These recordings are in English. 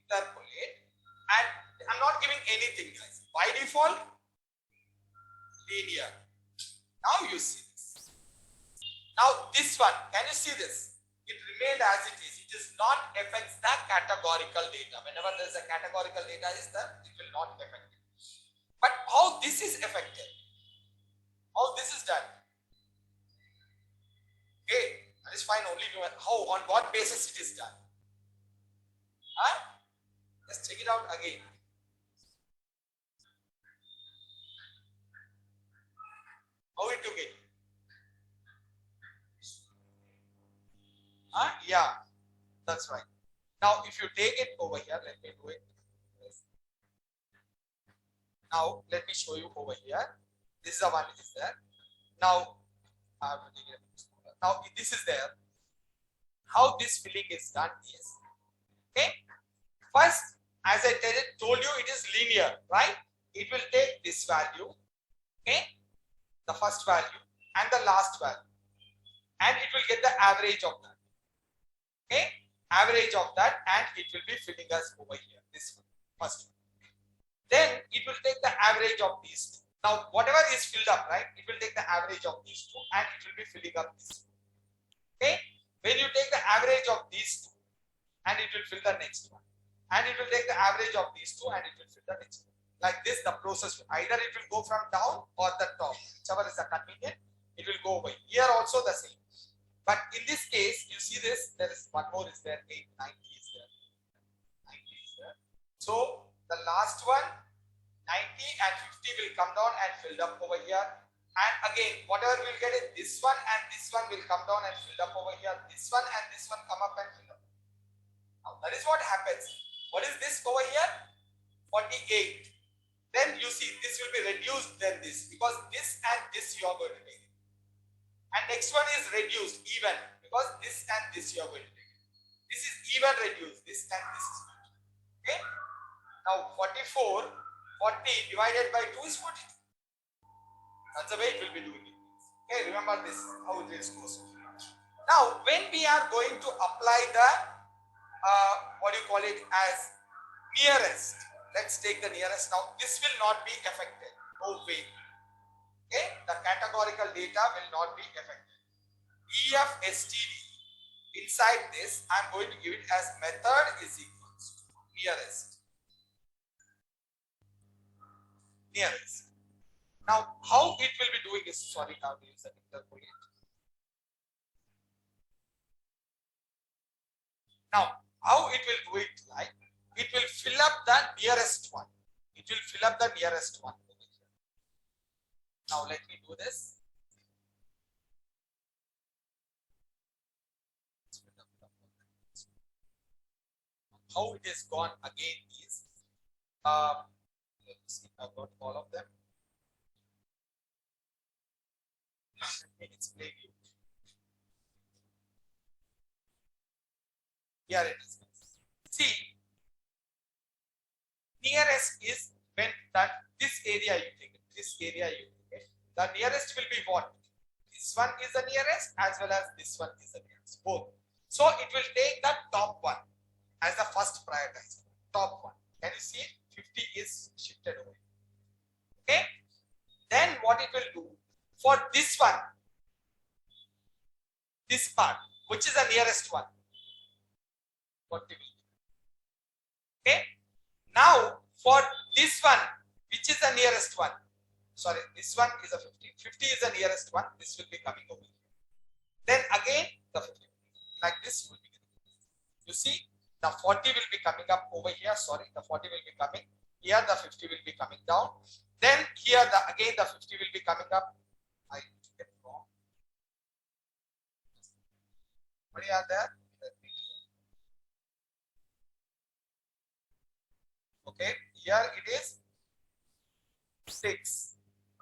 interpolate, and I'm not giving anything, guys. By default, linear. Now you see this. Now this one, can you see this? It remained as it is. It does not affect the categorical data. Whenever there is a categorical data is there, it will not affect it. But how this is affected? How this is done? Okay, that is fine. Only how, on what basis it is done? Huh? Let's check it out again. How it took it? Yeah, that's right. Now, if you take it over here, let me do it. Now, let me show you over here. This is the one is there. Now, I will take it. Now, this is there. How this filling is done is, okay. First, as I told you, it is linear, right? It will take this value, okay, the first value and the last value, and it will get the average of that, okay, average of that, and it will be filling us over here, this one, first one. Then it will take the average of these two. Now, whatever is filled up, right, it will take the average of these two, and it will be filling up this two. Okay, when you take the average of these two, and it will fill the next one, and it will take the average of these two, and it will fill the next one. Like this, the process, either it will go from down or the top, whichever is the convenient, it will go over. Here also the same. But in this case, you see this, there is one more is there, 890 is there, 90 is there. So the last one, 90 and 50 will come down and filled up over here. And again, whatever we'll get is this one and this one will come down and filled up over here. This one and this one come up and fill up. Now that is what happens. What is this over here? 48. Then you see this will be reduced than this, because this and this you are going to take. And next one is reduced even, because this and this you are going to take. This is even reduced. This and this is reduced. Okay. Now 44, 40 divided by 2 is 42. That's the way it will be doing it. Okay, remember this, how it is goes. Now, when we are going to apply the, what do you call it, as nearest, let's take the nearest. Now, this will not be affected. No way. Okay, the categorical data will not be affected. EFSTD, inside this, I'm going to give it as method is equals to nearest. Nearest. Now, how it will be doing is, sorry, now we use an interpolate. Now, how it will do it like, it will fill up the nearest one. It will fill up the nearest one over here. Now, let me do this. How it is gone again is, let's see, I've got all of them. Let me explain you. Here it is. See, nearest is when that this area you take it, this area you take it. The nearest will be what? This one is the nearest as well as this one is the nearest, both. So it will take the top one as the first prioritized, top one. Can you see it? 50 is shifted away. Okay. Then what it will do for this one, this part, which is the nearest one, what it will do. Okay. Now for this one, which is the nearest one, sorry, this one is a 50. 50 is the nearest one. This will be coming over here. Then again the 50, like this will be. You see, the 40 will be coming up over here. Sorry, the 40 will be coming here. The 50 will be coming down. Then here again the 50 will be coming up. I get it wrong. What are there? Okay, here it is 6,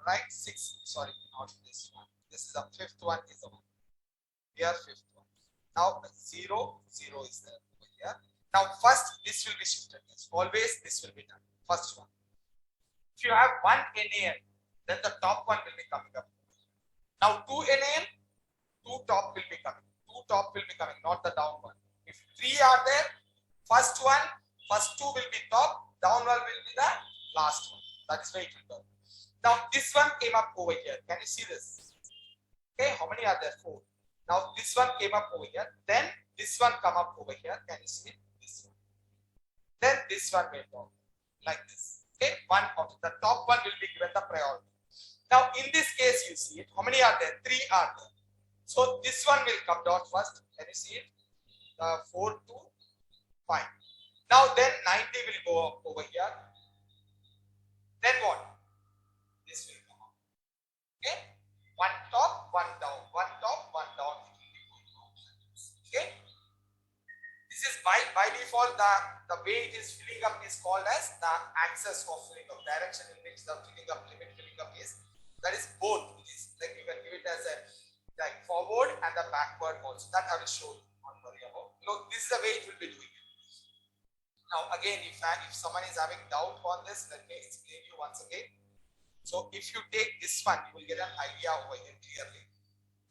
right? 6. Sorry, not this one. This is the fifth one. Is the one here, fifth one. Now 0, 0 is there over here. Now first this will be shifted. Always this will be done. First one. If you have one NaN, then the top one will be coming up. Now 2 NaN, 2 top will be coming. 2 top will be coming, not the down one. If 3 are there, first one First two will be top, down one will be the last one. That is why it will go. Now this one came up over here. Can you see this? Okay, how many are there? 4. Now this one came up over here. Then this one come up over here. Can you see it? This one. Then this one will go like this. Okay, one of the top one will be given the priority. Now in this case, you see it. How many are there? 3 are there. So this one will come down first. Can you see it? 4 to 5. Now then 90 will go up over here. Then what? This will come up. Okay. One top, one down. One top, one down. Okay. This is by default the way it is filling up is called as the axis of filling up. Direction in which the filling up, limit filling up is. That is both. It is like you can give it as a like forward and the backward also. That I will show you. Don't worry about. Look, this is the way it will be doing it. Now again, if someone is having doubt on this, let me explain you once again. So if you take this one, you will get an idea over here clearly.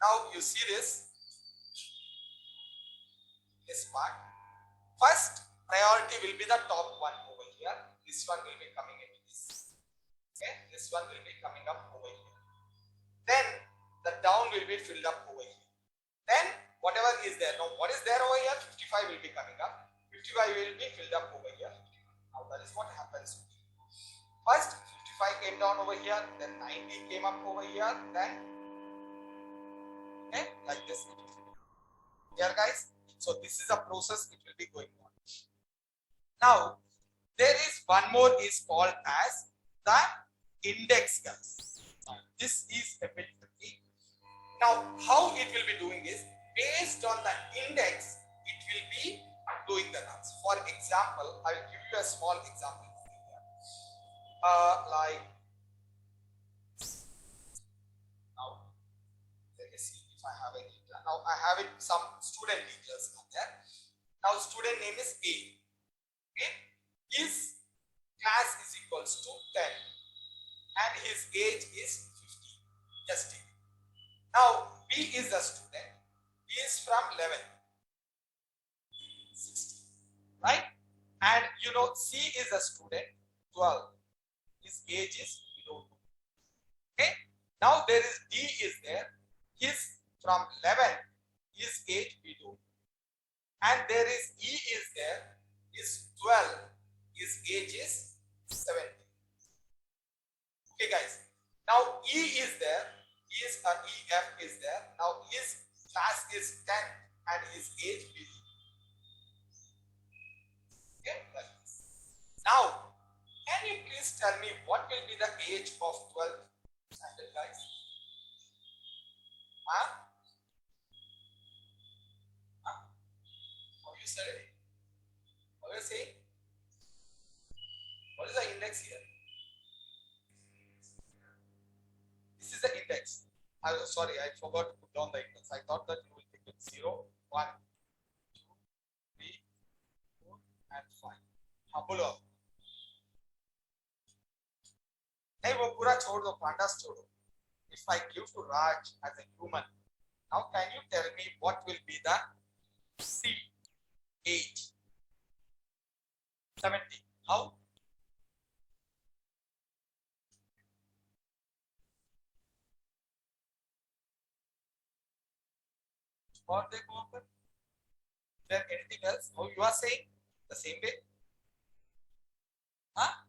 Now you see this part. First priority will be the top one over here. This one will be coming into this. Okay, this one will be coming up over here. Then the down will be filled up over here. Then whatever is there. Now what is there over here? 55 will be coming up. 55 will be filled up over here. Now that is what happens. First 55 came down over here, then 90 came up over here, then okay, like this. Here guys, so this is a process it will be going on. Now there is one more is called as the index guys. Now, this is a bit tricky. Now how it will be doing is based on the index it will be doing the runs. For example, I will give you a small example. Like now, let me see if I have any. Now I have it some student details there. Now student name is A. Okay, his class is equals to 10 and his age is 50. Just take it. Now B is the student. He is from 11, 16, right? And you know C is a student 12. His age is below 2. Okay. Now there is D is there. His from 11. His age below. And there is E is there. His 12. His age is 17. Okay, guys. Now E is there. His EF is there. Now his class is 10 and his age below. Okay, like this. Now. Can you please tell me what will be the age of 12th standard guys? Huh? How you said it? What are you saying? What is the index here? This is the index. Sorry, I forgot to put down the index. I thought that you will take it 0, 1, 2, 3, 4, and 5. Below. वो पूरा छोड़ दो, pandas छोड़ो. If I give to Raj as a human, now can you tell me what will be the C age? 70. How? Or they go up? Is there anything else? How you are saying? The same way? Huh?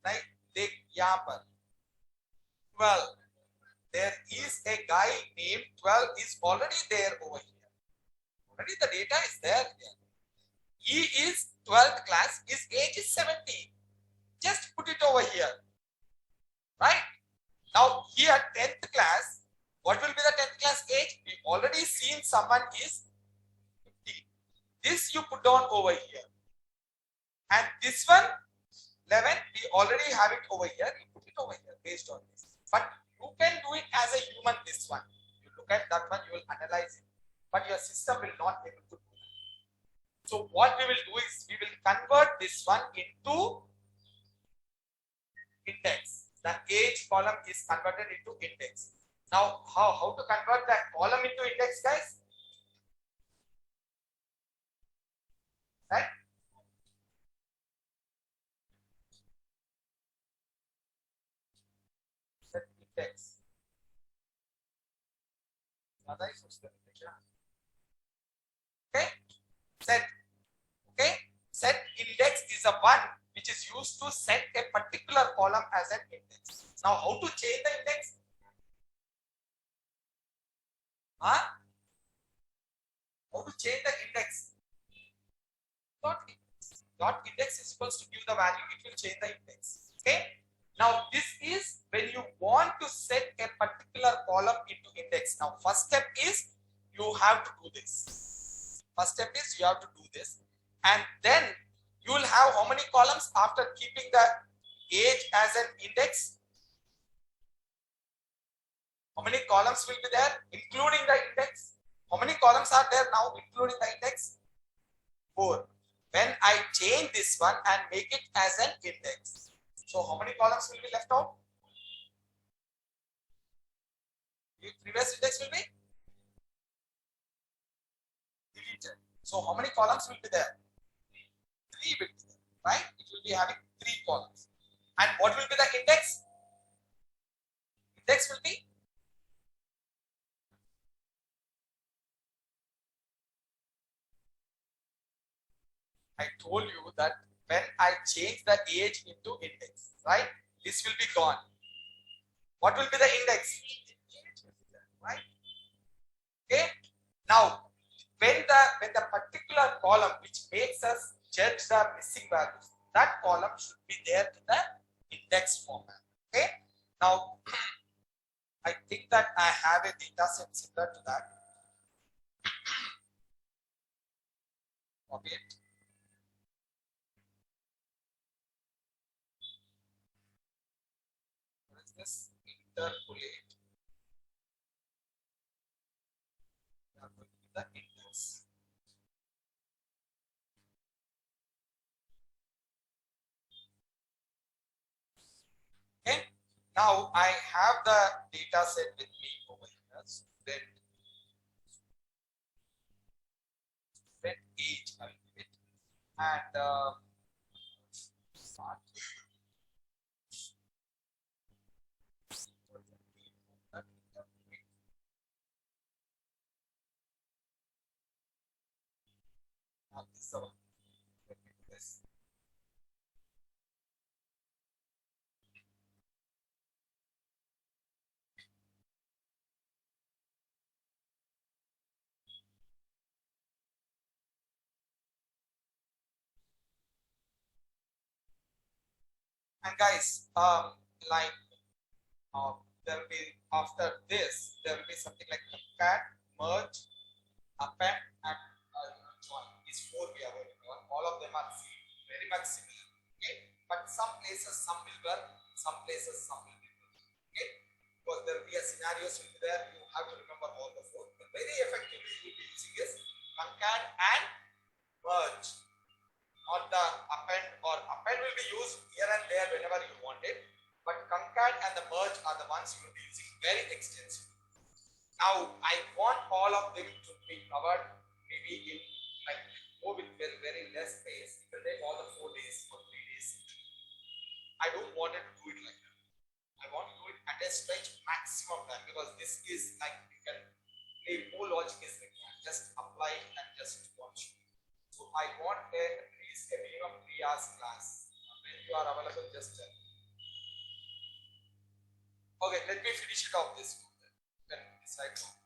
Right? Take यहाँ पर 12. There is a guy named 12 is already there over here. Already the data is there. He is 12th class. His age is 17. Just put it over here. Right? Now here 10th class. What will be the 10th class age? We already seen someone is 50. This you put down over here. And this one 11, we already have it over here. You put it over here based on this. But you can do it as a human, this one. You look at that one, you will analyze it. But your system will not be able to do that. So what we will do is, we will convert this one into index. The age column is converted into index. Now, how to convert that column into index, guys? Okay, set. Okay, set index is a one which is used to set a particular column as an index. Now, how to change the index? Huh? How to change the index? Dot index is supposed to give the value, it will change the index. Okay. Now, this is when you want to set a particular column into index. Now, first step is you have to do this. First step is you have to do this, and then you will have how many columns after keeping the age as an index? How many columns will be there, including the index? How many columns are there now, including the index? 4. When I change this one and make it as an index, so how many columns will be left out? The previous index will be deleted. So how many columns will be there? 3 will be there, right? It will be having 3 columns. And what will be the index? Index will be I told you that when I change the age into index, right? This will be gone. What will be the index? Right? Okay. Now, when the particular column which makes us judge the missing values, that column should be there in the index format. Okay. Now, I think that I have a data set similar to that. Copy it. What is this? Interpolate. The index. Okay. Now I have the data set with me over here. Student age, I will give it, and start. Now this is the one. Let me do this. And guys, like there will be after this, there will be something like concat, merge, append, and join. These 4 we are working on. All of them are very much similar. Okay, but some places some will work, some places some will be work. Okay, because there will be a scenarios will be there. You have to remember all the 4. But very effectively, you will be using is concat and merge. Not the append, or append will be used here and there whenever you want it, but concat and the merge are the ones you will be using very extensively. Now I want all of them to be covered maybe in like go with very less space. It will take all the 4 days or 3 days. I don't want it to do it like that. I want to do it at a stretch maximum time, because this is like you can play more logic is required. Just apply and just watch. So I want at least a minimum 3 hours class. When you are available, just tell. Okay, let me finish it off this one. Then decide now.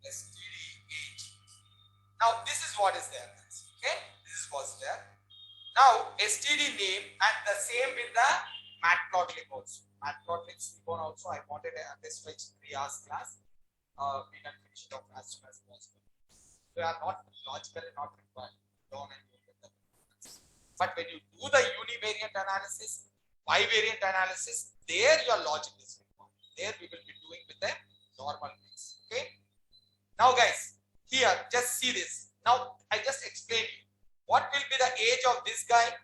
STD8. Now this is what is there. Okay, this is what's there. Now STD name, and the same with the matplotlib also. Matplotlib also I wanted a stretch 3 hours class. We can finish it off as soon as possible. They are not logically not required. But when you do the univariate analysis, bivariate analysis, there your logic is required. There we will be doing with a normal mix. Okay. Now guys, here just see this. Now I just explained you. What will be the age of this guy?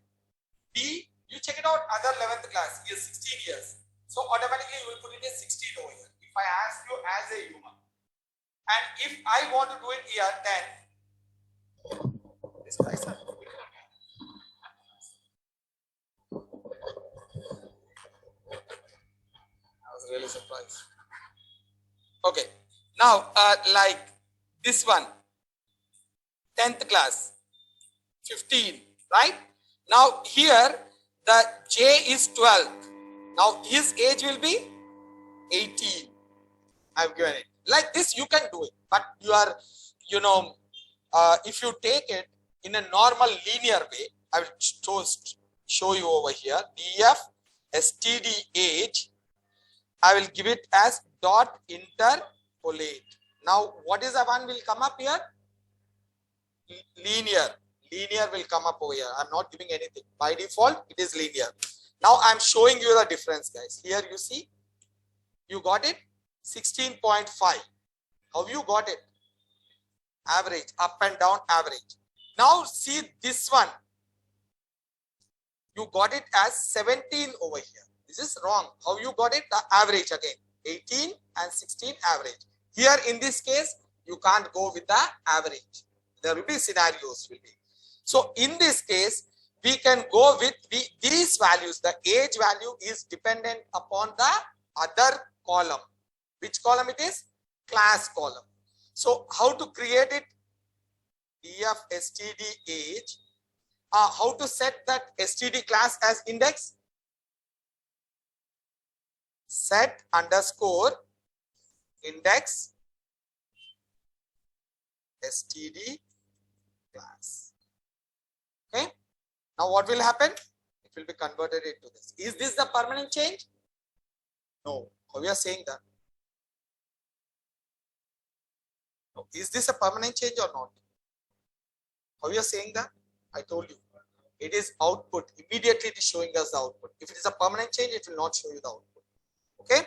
B. You check it out. Other 11th class. He is 16 years. So automatically you will put it as 16 over here. If I ask you as a human, and if I want to do it here, then this guy, sir. I was really surprised. Okay. Now, like this one, 10th class, 15, right? Now here the J is 12. Now his age will be 18. I've given it. Like this, you can do it. But you are, you know, if you take it in a normal linear way, I will show you over here. DF STD age, I will give it as dot interpolate. Now, what is the one will come up here? Linear. Linear will come up over here. I'm not giving anything. By default, it is linear. Now, I'm showing you the difference, guys. Here you see, you got it 16.5. How you got it? Average, up and down average. Now, see this one. You got it as 17 over here. This is wrong. How you got it? The average again. 18 and 16 average. Here in this case, you can't go with the average. There will be scenarios will be. So in this case, we can go with these values. The age value is dependent upon the other column. Which column it is? Class column. So how to create it? DF STD age. How to set that STD class as index? Set underscore index STD class. Okay. Now what will happen? It will be converted into this. Is this the permanent change? No. How we are saying that? No. Is this a permanent change or not? How we are saying that? I told you. It is output. Immediately it is showing us the output. If it is a permanent change, it will not show you the output. Okay.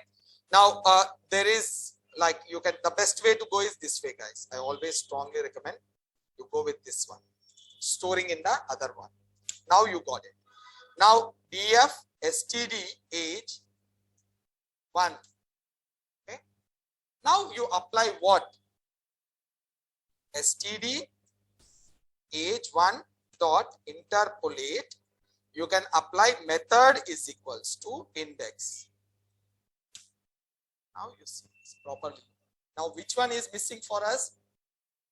Now there is like you can, the best way to go is this way, guys. I always strongly recommend you go with this one. Storing in the other one. Now you got it. Now DF STD age 1. Okay. Now you apply what? STD age 1 dot interpolate. You can apply method is equals to index. Now you see this properly. Now which one is missing for us?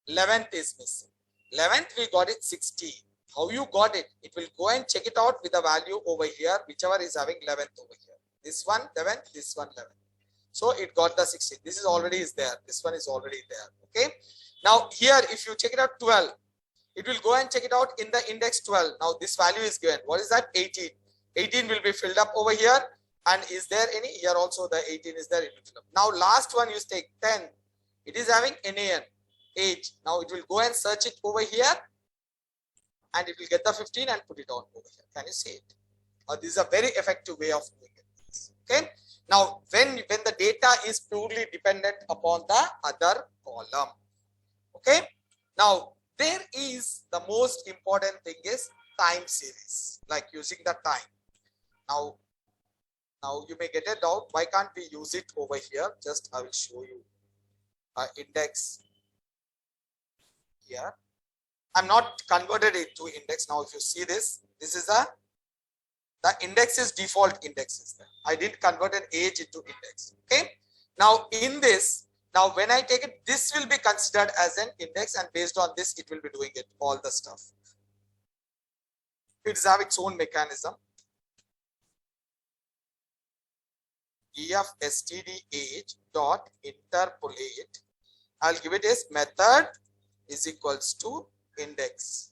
11th is missing. 11th we got it 60. How you got it? It will go and check it out with the value over here, whichever is having 11th over here. This one 11th, this one 11th. So it got the 60. This is already is there. This one is already there. Okay. Now here if you check it out 12, it will go and check it out in the index 12. Now this value is given. What is that? 18. 18 will be filled up over here. And is there any? Here also the 18 is there. It will fill up. Now last one you take 10. It is having NaN, 8. Now it will go and search it over here. And it will get the 15 and put it on over here. Can you see it? This is a very effective way of doing it. Okay. Now when the data is purely dependent upon the other column. Okay. Now there is the most important thing is time series, like using the time. Now you may get a doubt, why can't we use it over here? Just I will show you index here. I'm not converted it to index. Now if you see this, this is the index is default indexes. I didn't convert an age into index. Okay. Now in this, now when I take it, this will be considered as an index, and based on this, it will be doing it all the stuff. It will have its own mechanism. DF STD age dot interpolate. I'll give it as method is equals to index.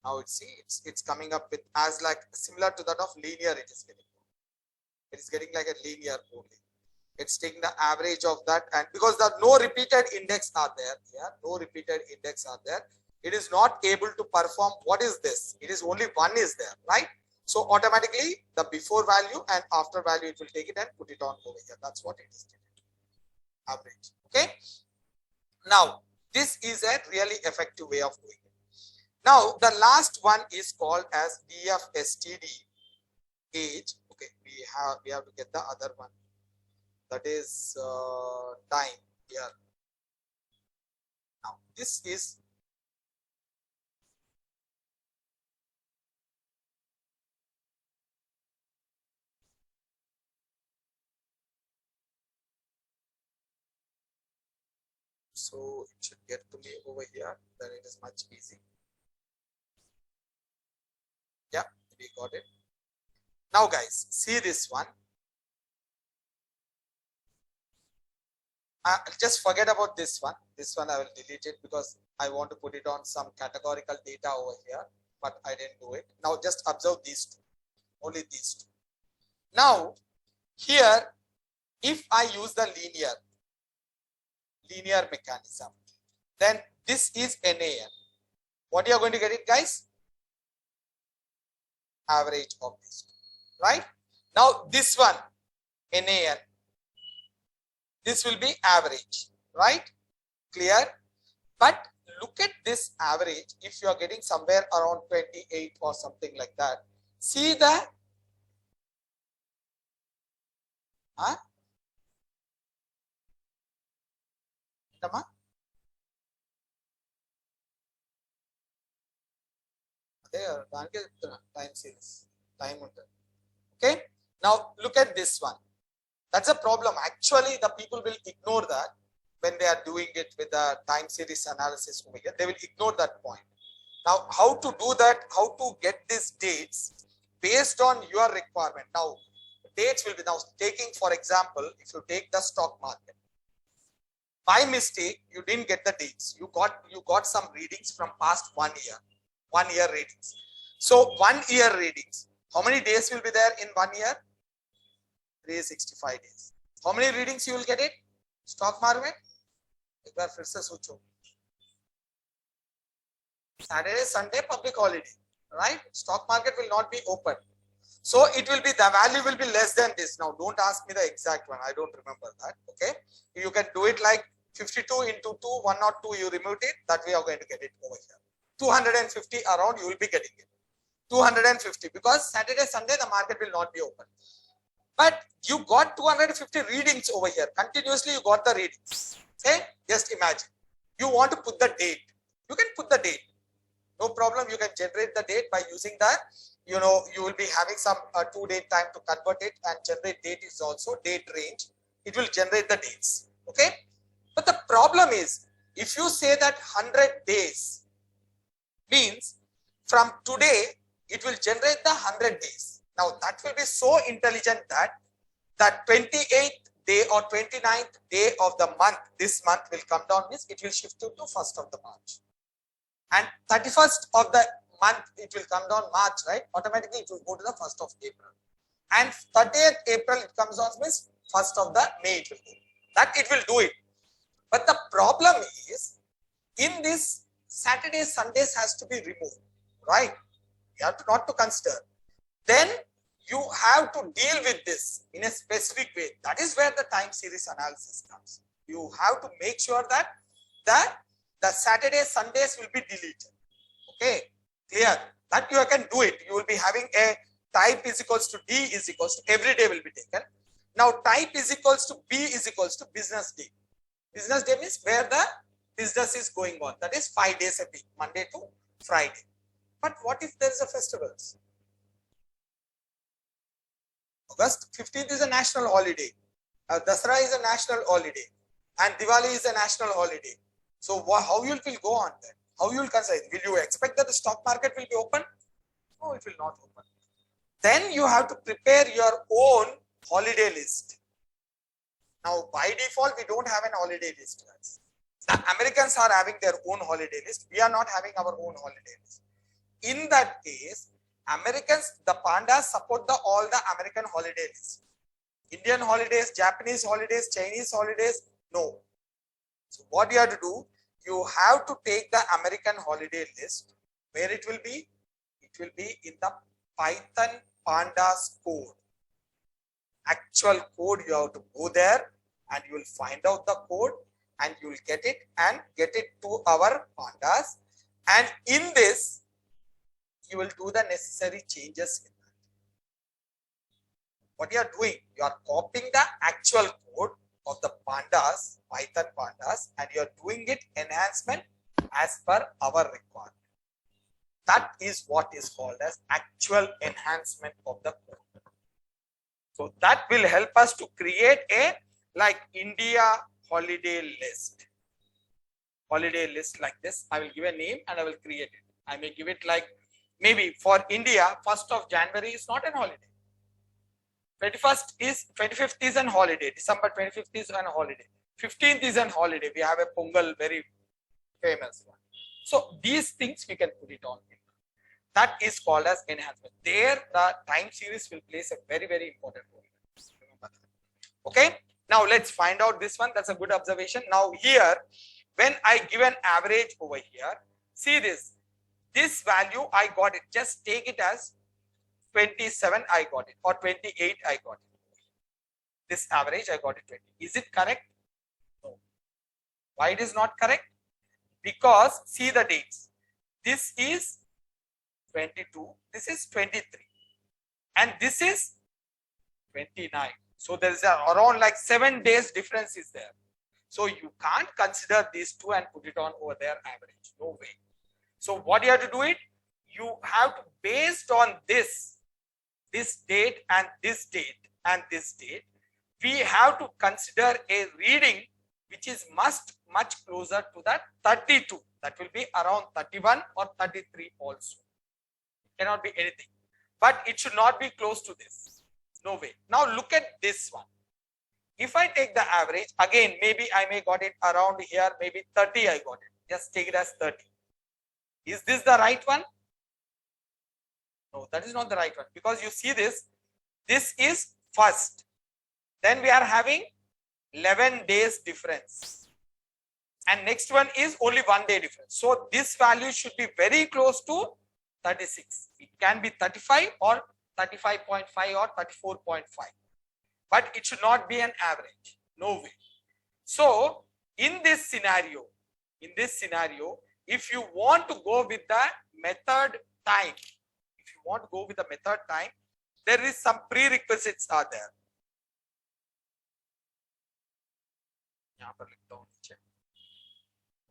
Now it's coming up with as like similar to that of linear. It is getting like a linear only. It's taking the average of that, and because the no repeated index are there here, no repeated index are there, it is not able to perform. What is this? It is only one is there, right? So automatically the before value and after value it will take it and put it on over here. That's what it is. Average. Okay. Now this is a really effective way of doing it. Now the last one is called as DF STD age. Okay, we have to get the other one. That is time here. Now this is So it should get to me over here, then it is much easy. Yeah, we got it. Now guys, see this one. Just forget about this one. This one I will delete it because I want to put it on some categorical data over here, but I didn't do it. Now just observe these two, only these two. Now here, if I use the linear mechanism, then this is NAN. What you are going to get it, guys? Average of these two, right? Now this one, NAN, this will be average, right? Clear? But look at this average. If you are getting somewhere around 28 or something like that, see the time series, time. Okay. Now look at this one. That's a problem. Actually, the people will ignore that when they are doing it with the time series analysis over here. They will ignore that point. Now, how to do that? How to get these dates based on your requirement? Now, dates will be now taking, for example, if you take the stock market. By mistake, you didn't get the dates. You got some readings from past 1 year. 1 year readings. So 1 year readings. How many days will be there in 1 year? 365 days. How many readings you will get it? Stock market? Saturday, Sunday, public holiday, right? Stock market will not be open. So it will be, the value will be less than this. Now don't ask me the exact one. I don't remember that. Okay. You can do it like 52 into 2, 102, you removed it. That way you are going to get it over here. 250 around you will be getting it. 250 because Saturday, Sunday, the market will not be open. But you got 250 readings over here. Continuously you got the readings. Okay. Just imagine. You want to put the date. You can put the date. No problem. You can generate the date by using that. You know, you will be having some 2 day time to convert it, and generate date is also date range. It will generate the dates. Okay. But the problem is, if you say that 100 days means from today, it will generate the 100 days. Now that will be so intelligent that the 28th day or 29th day of the month, this month will come down, means it will shift to 1st of the March. And 31st of the month, it will come down March, right? Automatically, it will go to the 1st of April. And 30th April, it comes down, means 1st of the May, it will go. That it will do it. But the problem is, in this, Saturdays, Sundays has to be removed, right? You have to not to consider. Then you have to deal with this in a specific way. That is where the time series analysis comes. You have to make sure that the Saturdays, Sundays will be deleted. Okay, clear? That you can do it. You will be having a type is equals to D is equals to every day will be taken. Now type is equals to B is equals to business day. Business day means where the business is going on. That is 5 days a week, Monday to Friday. But what if there is a festivals? August 15th is a national holiday. Dasara is a national holiday. And Diwali is a national holiday. So how you will go on then? How you will consider? Will you expect that the stock market will be open? No, it will not open. Then you have to prepare your own holiday list. Now, by default, we don't have an holiday list, guys. The Americans are having their own holiday list. We are not having our own holiday list. In that case, Americans, the pandas support all the American holiday lists. Indian holidays, Japanese holidays, Chinese holidays, no. So what you have to do, you have to take the American holiday list. Where it will be? It will be in the Python pandas code. Actual code, you have to go there and you will find out the code and you will get it and get it to our pandas. And in this, you will do the necessary changes in that. What you are doing, you are copying the actual code of the pandas, Python pandas, and you are doing it enhancement as per our requirement. That is what is called as actual enhancement of the code. So that will help us to create a like India holiday list. holiday list like this. I will give a name and I will create it. I may give it like, maybe for India, 1st of January is not an holiday. 25th is an holiday. December 25th is an holiday. 15th is an holiday. We have a Pongal, very famous one. So these things we can put it on. That is called as enhancement. There, the time series will place a very, very important role. Remember that. Okay. Now let's find out this one. That's a good observation. Now here, when I give an average over here, see this. This value I got it. Just take it as 27 I got it, or 28 I got it. This average I got it 20. Is it correct? No. Why it is not correct? Because see the dates. This is 22, this is 23, and this is 29. So there is around like 7 days difference is there. So you can't consider these two and put it on over there average. No way. So what you have to do it? You have to, based on this date and this date and this date, we have to consider a reading which is much closer to that 32. That will be around 31 or 33 also. It cannot be anything. But it should not be close to this. No way. Now look at this one. If I take the average, again, maybe I may got it around here, maybe 30 I got it. Just take it as 30. Is this the right one? No, that is not the right one, because you see this is first. Then we are having 11 days difference. And next one is only 1 day difference. So this value should be very close to 36. It can be 35 or 35.5 or 34.5. But it should not be an average. No way. So in this scenario, if you want to go with the method time, there is some prerequisites are there.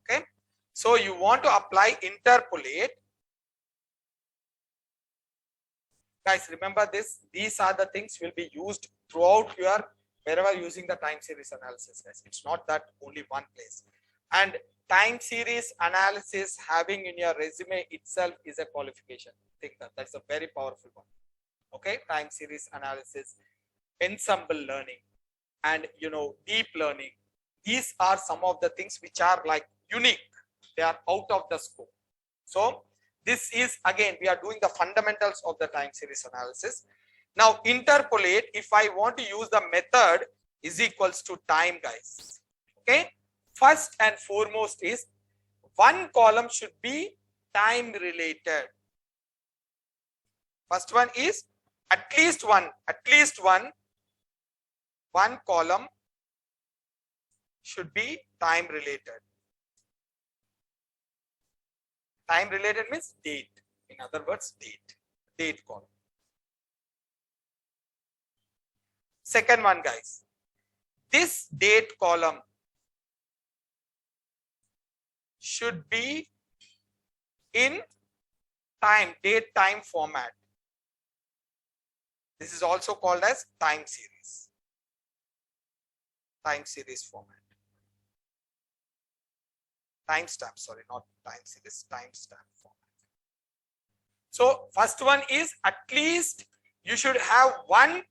Okay. So you want to apply interpolate. Guys, remember this. These are the things will be used throughout your wherever using the time series analysis. Guys, it's not that only one place. And time series analysis having in your resume itself is a qualification. Think that that's a very powerful one. Okay, time series analysis, ensemble learning, and deep learning. These are some of the things which are like unique. They are out of the scope. So this is, again, we are doing the fundamentals of the time series analysis. Now interpolate, if I want to use the method, is equals to time, guys. Okay. First and foremost is one column should be time related. First one is at least one column should be time related. Time related means date. In other words, date column. Second one, guys, this date column should be in date time format. This is also called as time series format. Timestamp, sorry, not time series, timestamp format. So first one is at least you should have one.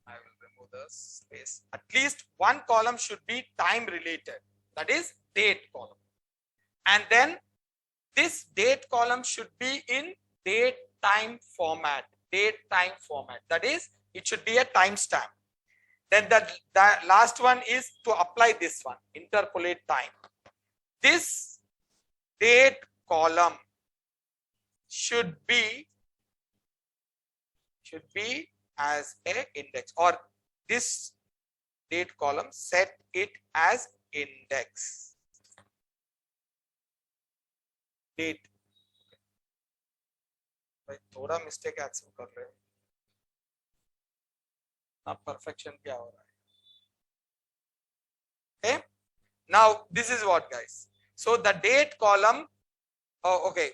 I will remove the space. At least one column should be time related. That is date column. And then this date column should be in date time format. That is, it should be a timestamp. Then the last one is to apply this one, interpolate time. This date column should be as a index, or this date column, set it as index. Date. भाई थोड़ा mistake accept कर रहे हो, अब perfection क्या हो रहा है? Okay, now this is what, guys. So the date column, oh, okay,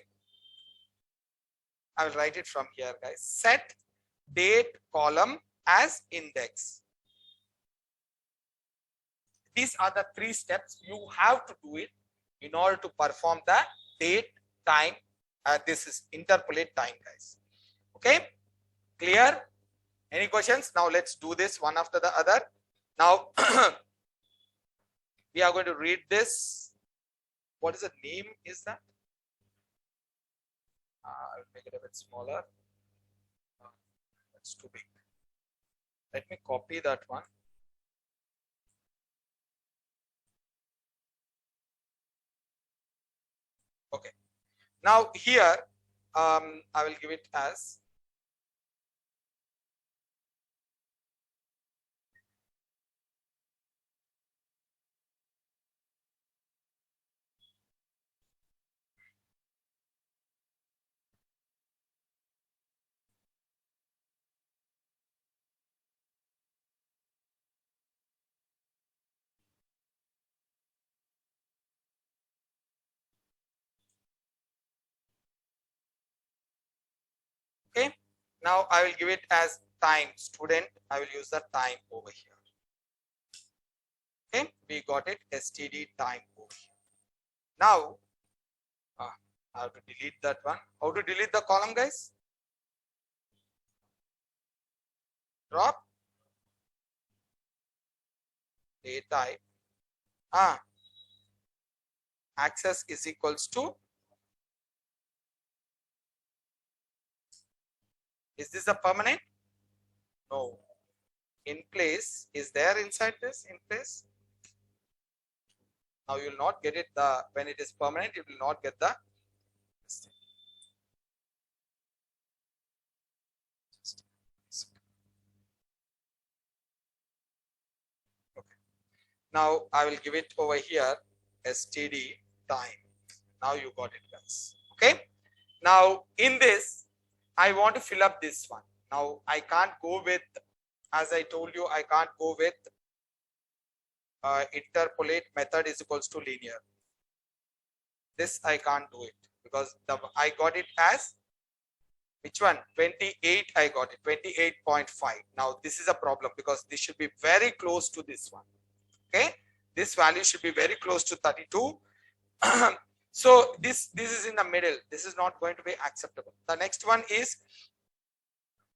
I will write it from here, guys. Set date column as index. These are the 3 steps you have to do it in order to perform the date, time. This is interpolate time, guys. Okay, clear? Any questions? Now let's do this one after the other. Now we are going to read this. What is the name? Is that? I'll make it a bit smaller. That's too big. Let me copy that one. Okay. Now here, I will give it as okay. Now I will give it as time student. I will use the time over here. Okay, we got it. STD time over here. Now I have to delete that one. How to delete the column, guys? Drop date type. Access is equals to. Is this a permanent? No. In place is there inside this in place. Now you will not get it when it is permanent, you will not get the okay. Now I will give it over here STD time. Now you got it, guys. Okay. Now in this, I want to fill up this one. Now I can't go with, as I told you, I can't go with interpolate method is equals to linear. This I can't do it because I got it as which one? 28. I got it 28.5. Now this is a problem because this should be very close to this one. Okay, this value should be very close to 32. So this is in the middle. This is not going to be acceptable. The next one is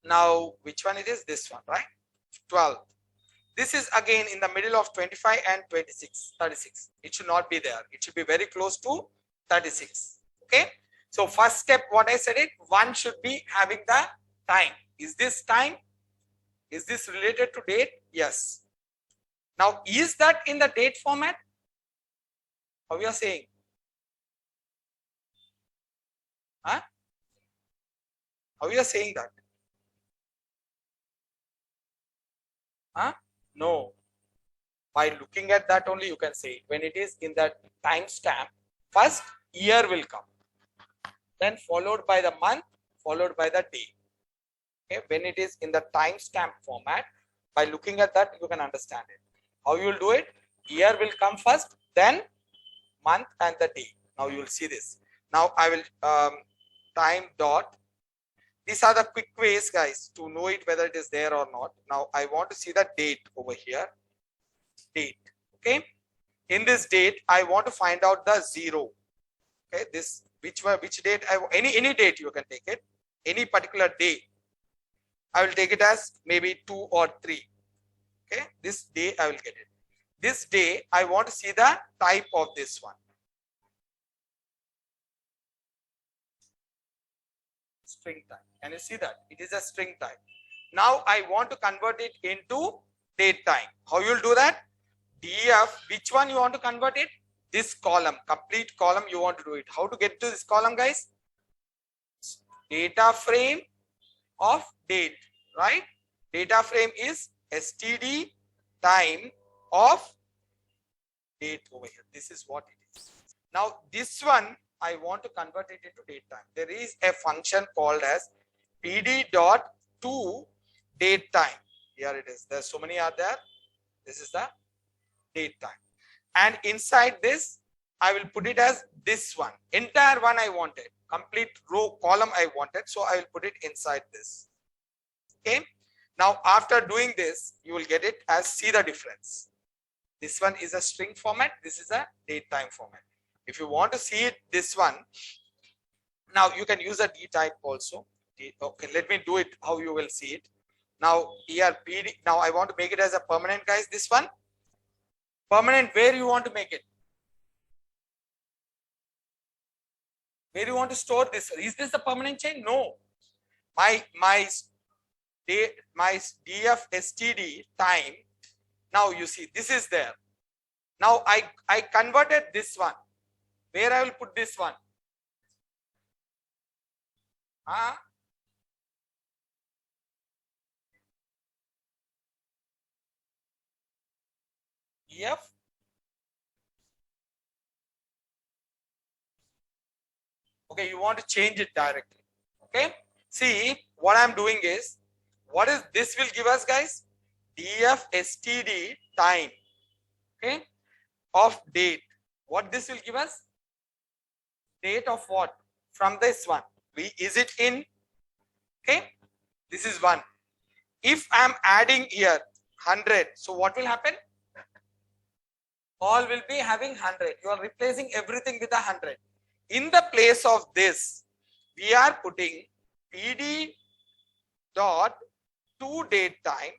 now which one it is? This one, right? 12. This is again in the middle of 25 and 26, 36. It should not be there. It should be very close to 36. Okay. So first step, what I said it, one should be having the time. Is this time? Is this related to date? Yes. Now, is that in the date format? How we are saying? Huh? How we are saying that? Huh? No. By looking at that only you can say when it is in that timestamp, first year will come, then followed by the month, followed by the day. Okay, when it is in the timestamp format, by looking at that you can understand it. How you will do it? Year will come first, then month and the day. Now you will see this. Now I will time dot. These are the quick ways, guys, to know it whether it is there or not. Now I want to see the date over here. Date. Okay. In this date, I want to find out the 0. Okay. This which date? Any date you can take it. Any particular day. I will take it as maybe 2 or 3. Okay. This day I will get it. This day I want to see the type of this one. String type. Can you see that? It is a string type. Now I want to convert it into date time. How you will do that? DEF, which one you want to convert it? This column, complete column you want to do it. How to get to this column, guys? Data frame of date, right? Data frame is STD time of date over here. This is what it is. Now this one I want to convert it into date time. There is a function called as pd.to date time. Here it is. There's so many are there. This is the date time. And inside this, I will put it as this one. Entire one I wanted. Complete row column I wanted. So I will put it inside this. Okay. Now after doing this, you will get it as see the difference. This one is a string format. This is a date time format. If you want to see it, this one, now you can use a D type also. Okay, let me do it how you will see it. Now here PD, now I want to make it as a permanent, guys. This one permanent, where you want to make it? Where you want to store this? Is this a permanent chain? No. My df std time. Now you see this is there. Now I converted this one. Where I will put this one? Df. Okay, you want to change it directly. Okay. See, what I'm doing is, what is this will give us, guys? Df std time. Okay, of date. What this will give us? Date of what? From this one. Is it in? Okay, this is one. If I'm adding here 100, so what will happen? All will be having 100. You are replacing everything with 100. In the place of this, we are putting pd dot to date time.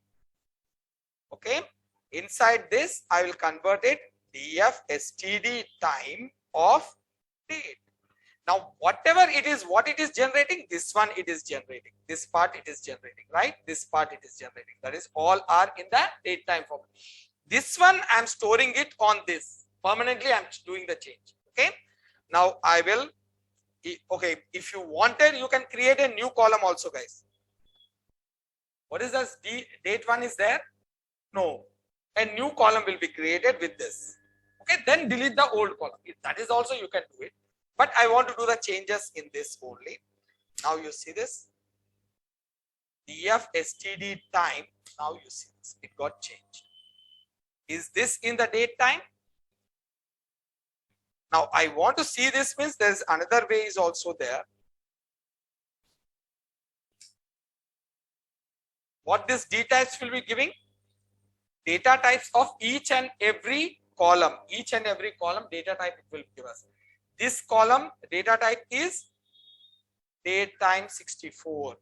Okay, inside this I will convert it df std time of date. Now whatever it is, what it is generating, this one it is generating, this part it is generating, right? This part it is generating. That is all are in the date time format. This one I am storing it on this permanently. I am doing the change. Okay, now I will. Okay, if you wanted, you can create a new column also, guys. What is this? Date one is there? No, a new column will be created with this. Okay, then delete the old column. That is also you can do it, but I want to do the changes in this only. Now you see this df std time. Now you see this, it got changed. Is this in the date time? Now I want to see this, means there is another way is also there. What this d types will be giving? Data types of each and every column. Each and every column data type it will give us. This column data type is date time 64.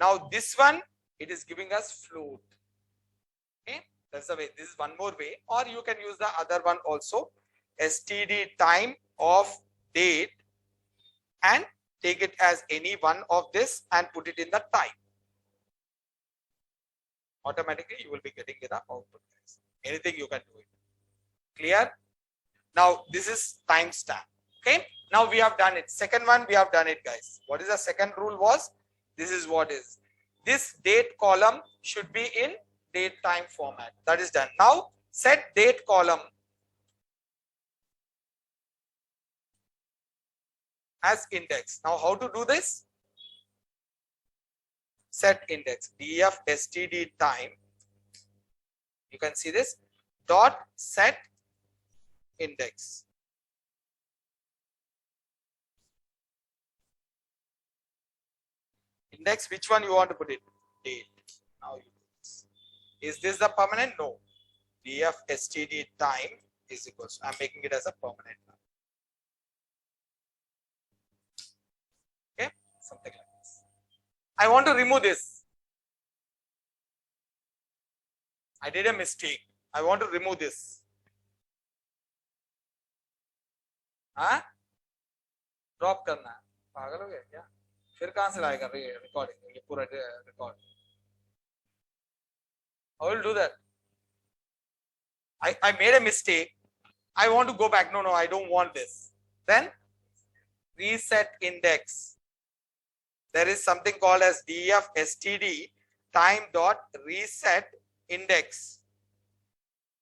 Now this one it is giving us float. Okay, that's the way. This is one more way, or you can use the other one also. std time of date and take it as any one of this and put it in the type. Automatically you will be getting the output. Anything you can do it. Clear? Now this is timestamp. Okay, now we have done it. Second one we have done it, guys. What is the second rule was? This is what is. This date column should be in date time format. That is done. Now set date column as index. Now how to do this? Set index df std time. You can see this dot set index. Index, which one you want to put it? Date. Now you do this. Is this the permanent? No. df std time is equals. I'm making it as a permanent now. Okay, something like this. I want to remove this. I did a mistake. I want to remove this. हाँ? Drop करना है. पागल हो गया क्या? फिर कहाँ से लाएगा recording? ये पूरा record. I will do that. I made a mistake. I want to go back. No, I don't want this. Then reset index. There is something called as df std time dot reset index.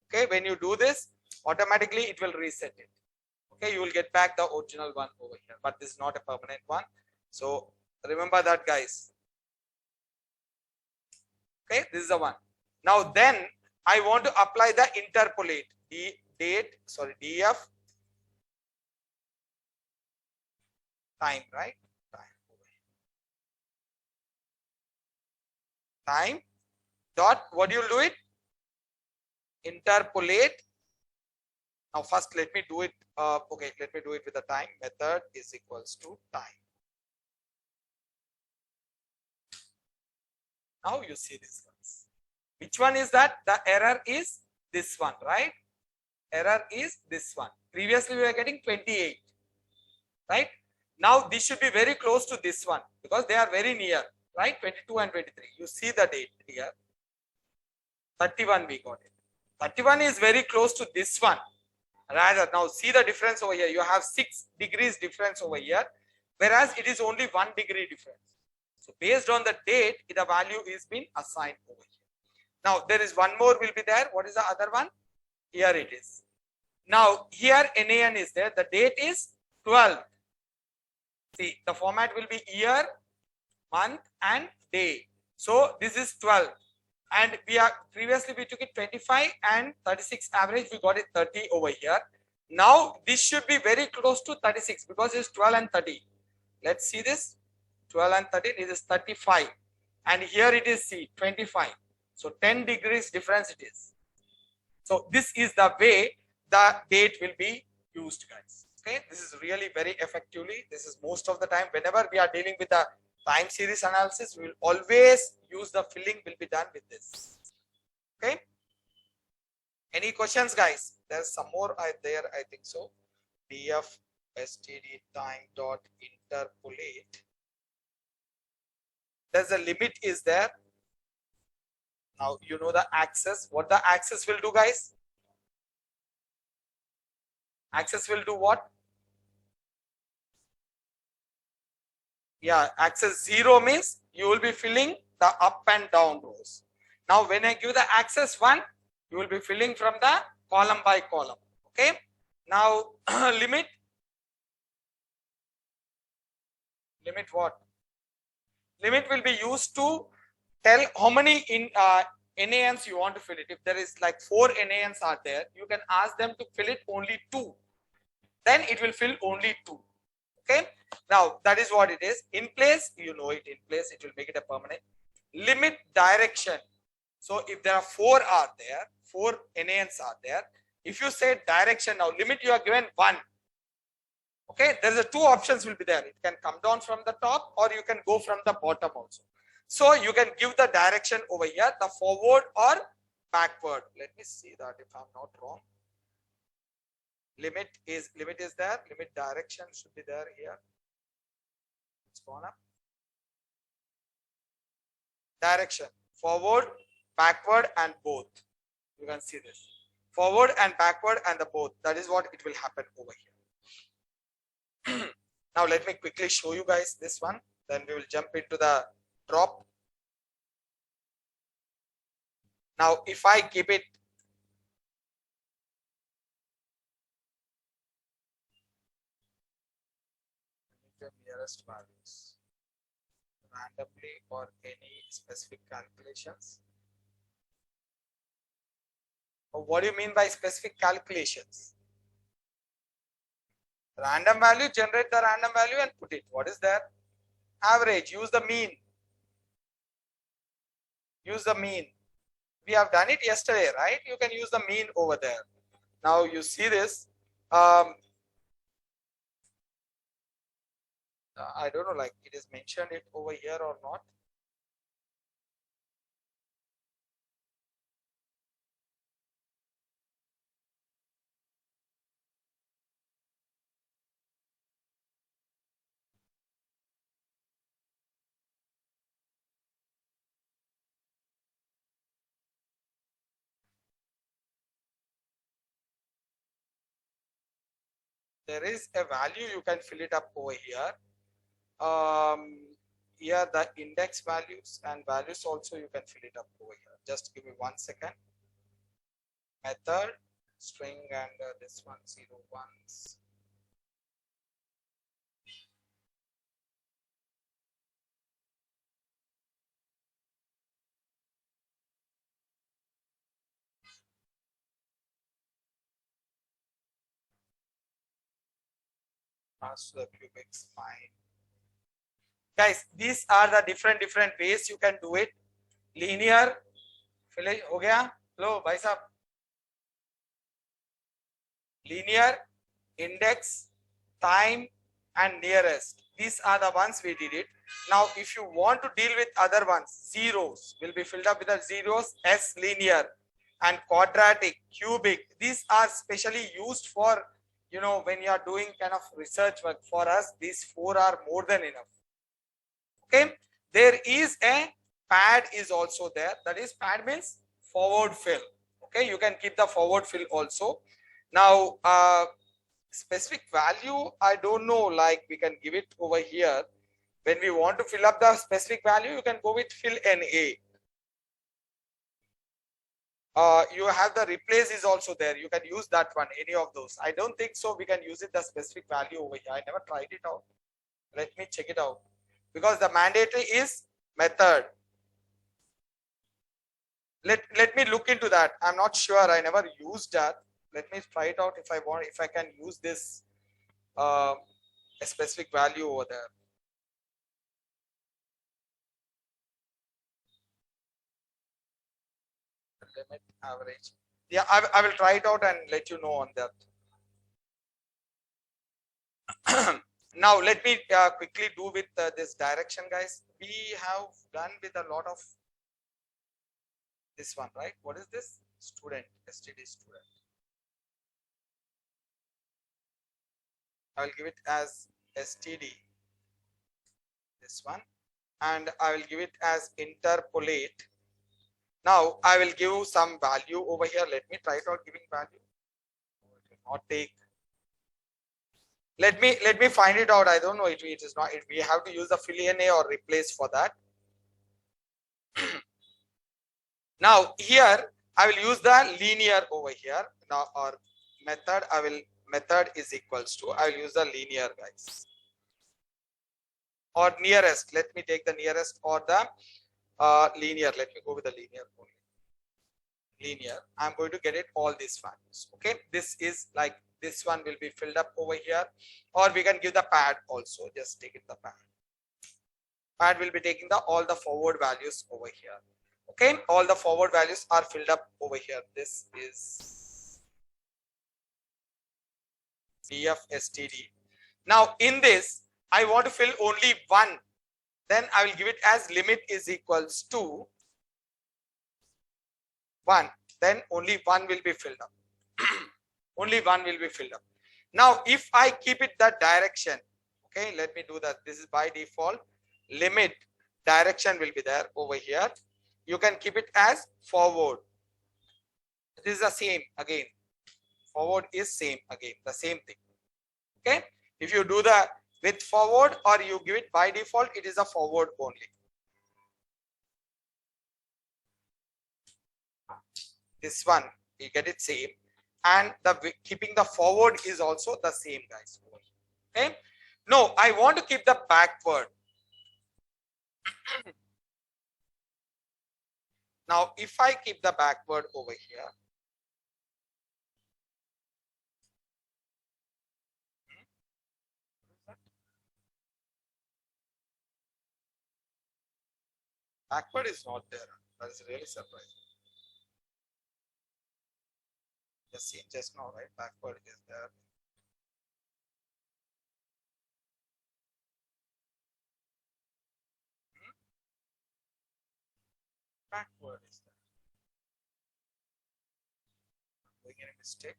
Okay, when you do this, automatically it will reset it. Okay, you will get back the original one over here, but this is not a permanent one. So remember that, guys. Okay, this is the one. Now then I want to apply the interpolate df time, right? Time dot, what do you do it? Interpolate Now first let me do it. Okay, let me do it with the time. Method is equals to time. Now you see this one. Which one is that? The error is this one, right? Error is this one. Previously we were getting 28, right? Now this should be very close to this one because they are very near, right? 22 and 23. You see the date here. 31 we got it. 31 is very close to this one. Rather, now see the difference over here. You have 6 degrees difference over here, whereas it is only 1 degree difference. So based on the date, the value is being assigned over here. Now there is one more will be there. What is the other one? Here it is. Now here NaN is there. The date is 12. See, the format will be year, month and day. So this is 12. And we are previously we took it 25 and 36 average. We got it 30 over here. Now this should be very close to 36 because it's 12 and 30. Let's see this. 12 and 13 it is 35. And here it is see 25. So 10 degrees difference it is. So this is the way the date will be used, guys. Okay, this is really very effectively. This is most of the time whenever we are dealing with the time series analysis, we will always use the filling will be done with this. Okay. Any questions, guys? There's some more there, I think so. df std time dot interpolate. There's a limit is there. Now you know the access. What the access will do, guys? Access will do what? Yeah, access 0 means you will be filling the up and down rows. Now when I give the access 1, you will be filling from the column by column. Okay. Now limit what? Limit will be used to tell how many NaNs you want to fill it. If there is like 4 NaNs are there, you can ask them to fill it only 2. Then it will fill only 2. Okay. Now that is what it is. In place, you know it in place, it will make it a permanent. Limit direction. So if there are 4 are there, 4 NaNs are there. If you say direction now, limit you are given 1. Okay, there is a 2 options will be there. It can come down from the top or you can go from the bottom also. So you can give the direction over here, the forward or backward. Let me see that if I'm not wrong. Limit is there. Limit direction should be there here. It's gone up. Direction, forward, backward and both. You can see this. Forward and backward and the both. That is what it will happen over here. Now let me quickly show you guys this one. Then we will jump into the drop. Now if I keep it the nearest values randomly or any specific calculations. What do you mean by specific calculations? Random value, generate the random value and put it. What is that? Average, use the mean. Use the mean. We have done it yesterday, right? You can use the mean over there. Now you see this. I don't know, like it is mentioned it over here or not. There is a value you can fill it up over here. Here the index values and values also you can fill it up over here. Just give me 1 second. Method, string and this one 0 1s. Pass to the cubics, fine. Guys, these are the different ways you can do it. Linear, fill हो गया? लो भाई साहब. linear, index, time, and nearest. These are the ones we did it. Now, if you want to deal with other ones, zeros will be filled up with the zeros, S linear, and quadratic, cubic. These are specially used for, when you are doing kind of research work. For us, these four are more than enough. Okay, there is a pad is also there. That is, pad means forward fill. Okay, you can keep the forward fill also. Now, specific value, I don't know, like we can give it over here. When we want to fill up the specific value, you can go with fill NA. You have the replace is also there. You can use that one, any of those. I don't think so. We can use it the specific value over here. I never tried it out. Let me check it out, because the mandatory is method. Let me look into that. I'm not sure. I never used that. Let me try it out if I can use this a specific value over there. Limit average. Yeah, I will try it out and let you know on that. Now let me quickly do with this direction, guys. We have done with a lot of this one, right? What is this? Student, STD student. I will give it as STD, this one, and I will give it as interpolate. Now I will give some value over here. Let me try it out giving value. It will not take. Let me find it out. I don't know. It is not. We have to use the fill NA or replace for that. Now here I will use the linear over here. Now, or method, method is equals to, I will use the linear, guys, or nearest. Let me take the nearest or the linear. Let me go with the linear only. Linear. I'm going to get it all these values. Okay, this is like, this one will be filled up over here, or we can give the pad also. Just take it the pad. Pad will be taking all the forward values over here. Okay, all the forward values are filled up over here. This is DF STD. Now in this, I want to fill only one. Then I will give it as limit is equals to 1. Then only one will be filled up. Only one will be filled up. Now, if I keep it that direction, okay, let me do that. This is by default. Limit direction will be there over here. You can keep it as forward. It is the same again. Forward is same again, the same thing. Okay. If you do the with forward or you give it by default, it is a forward only. This one, you get it same. And the keeping the forward is also the same, guys. Okay. No, I want to keep the backward. Now, if I keep the backward over here, backward is not there. That is really surprising. Just see just now, right? Backward is there. Backward is there. Doing any mistake?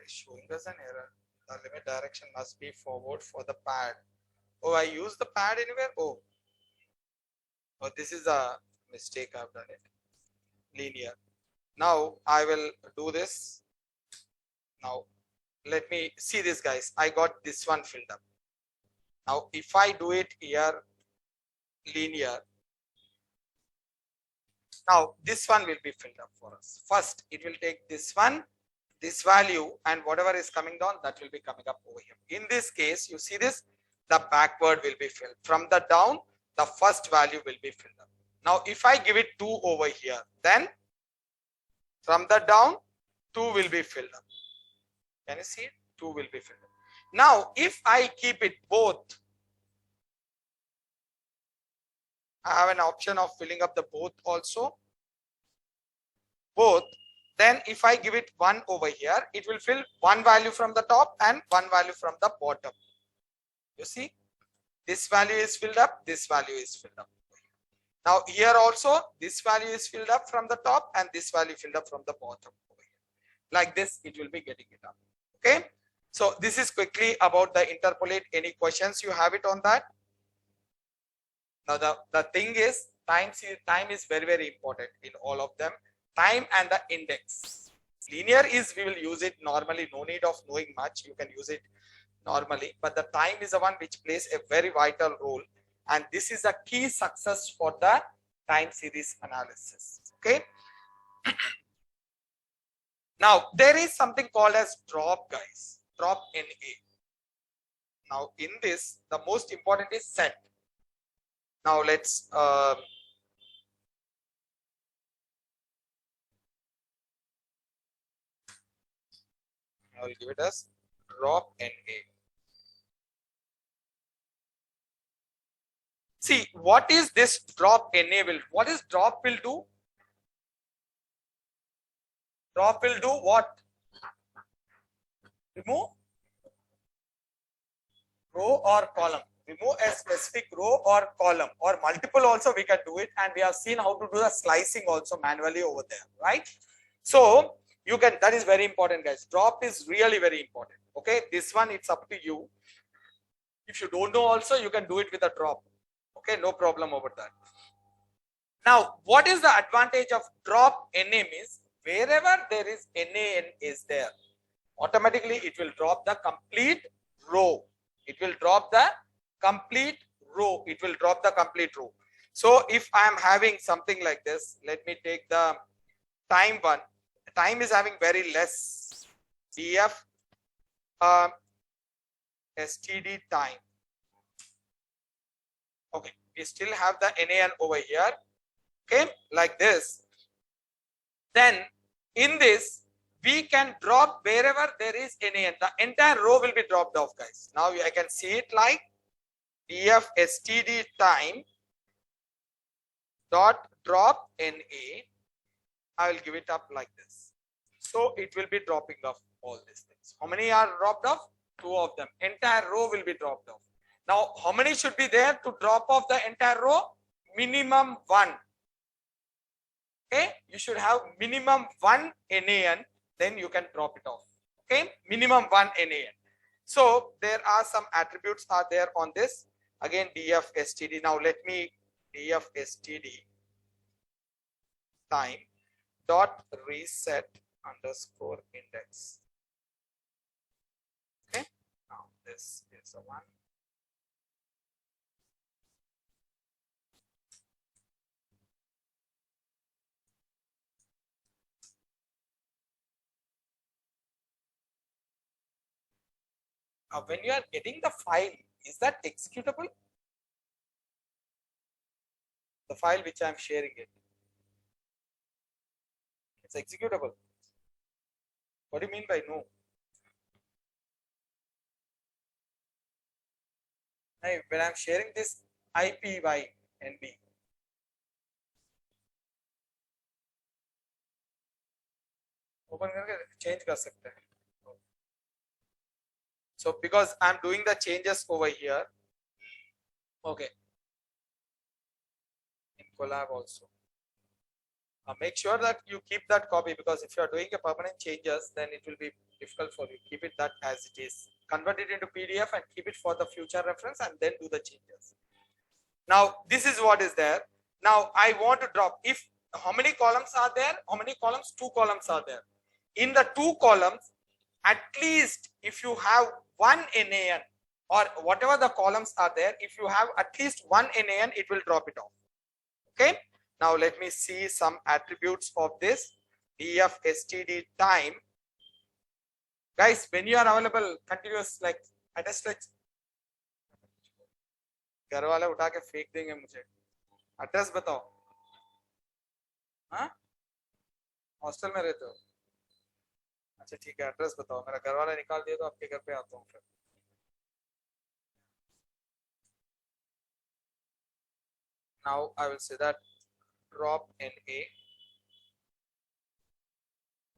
It's showing us an error. The limit direction must be forward for the pad. Oh, I use the pad anywhere? Oh, this is a mistake. I've done it. Linear. Now I will do this. Now let me see this, guys. I got this one filled up. Now if I do it here, linear. Now this one will be filled up for us. First, it will take this one, this value, and whatever is coming down, that will be coming up over here. In this case, you see this, the backward will be filled. From the down, the first value will be filled up. Now if I give it 2 over here, then from the down 2 will be filled up. Can you see it? 2 will be filled up. Now if I keep it both, I have an option of filling up the both also. Both. Then if I give it 1 over here, it will fill one value from the top and one value from the bottom. You see, this value is filled up, this value is filled up. Now here also this value is filled up from the top and this value filled up from the bottom over here. Like this it will be getting it up. Okay, so this is quickly about the interpolate. Any questions you have it on that? Now the thing is, time is very important in all of them. Time and the index. Linear is, we will use it normally, no need of knowing much, you can use it normally, but the time is the one which plays a very vital role, and this is a key success for the time series analysis. Okay. Now there is something called as drop, guys. Drop NA. Now in this, the most important is set. Now let's I will give it as drop NA. See, what is this drop NA will? What is drop will do? Drop will do what? Remove row or column. Remove a specific row or column, or multiple also we can do it, and we have seen how to do the slicing also manually over there, right? So you can, that is very important, guys. Drop is really very important. Okay, this one it's up to you. If you don't know also, you can do it with a drop. Okay, no problem over that. Now what is the advantage of drop NA means, wherever there is NaN is there, automatically it will drop the complete row. It will drop the complete row. It will drop the complete row. So if I am having something like this, let me take the time one. Time is having very less. df std time. Okay, we still have the NaN over here. Okay, like this. Then in this, we can drop wherever there is NaN. The entire row will be dropped off, guys. Now I can see it like df std time dot drop NA. I will give it up like this. So it will be dropping off all these things. How many are dropped off? 2 of them. Entire row will be dropped off. Now, how many should be there to drop off the entire row? Minimum 1. Okay, you should have minimum 1 NaN, then you can drop it off. Okay, minimum 1 NaN. So there are some attributes are there on this. Again, df std. Now let me df std time dot reset underscore index. Okay, now this is the one. When you are getting the file, is that executable? The file which I am sharing it. It's executable. What do you mean by no? When I am sharing this IPYNB. Open करके change कर सकते हैं. So because I'm doing the changes over here, okay, in collab also. Make sure that you keep that copy, because if you are doing a permanent changes, then it will be difficult for you. Keep it that as it is. Convert it into PDF and keep it for the future reference, and then do the changes. Now this is what is there. Now I want to drop. If how many columns are there? How many columns? 2 columns are there. In the 2 columns, at least if you have 1 NaN or whatever the columns are there, if you have at least 1 NaN, it will drop it off. Okay. Now let me see some attributes of this df std time. Guys, when you are available continuous, like at a stretch, घर वाले उठा के फेंक देंगे मुझे. Address बताओ. हाँ, hostel में रहते हो? अच्छा ठीक है, एड्रेस बताओ, मेरा घर वाला निकाल दिया तो आपके घर पे आता हूँ फिर। Now I will say that drop NA.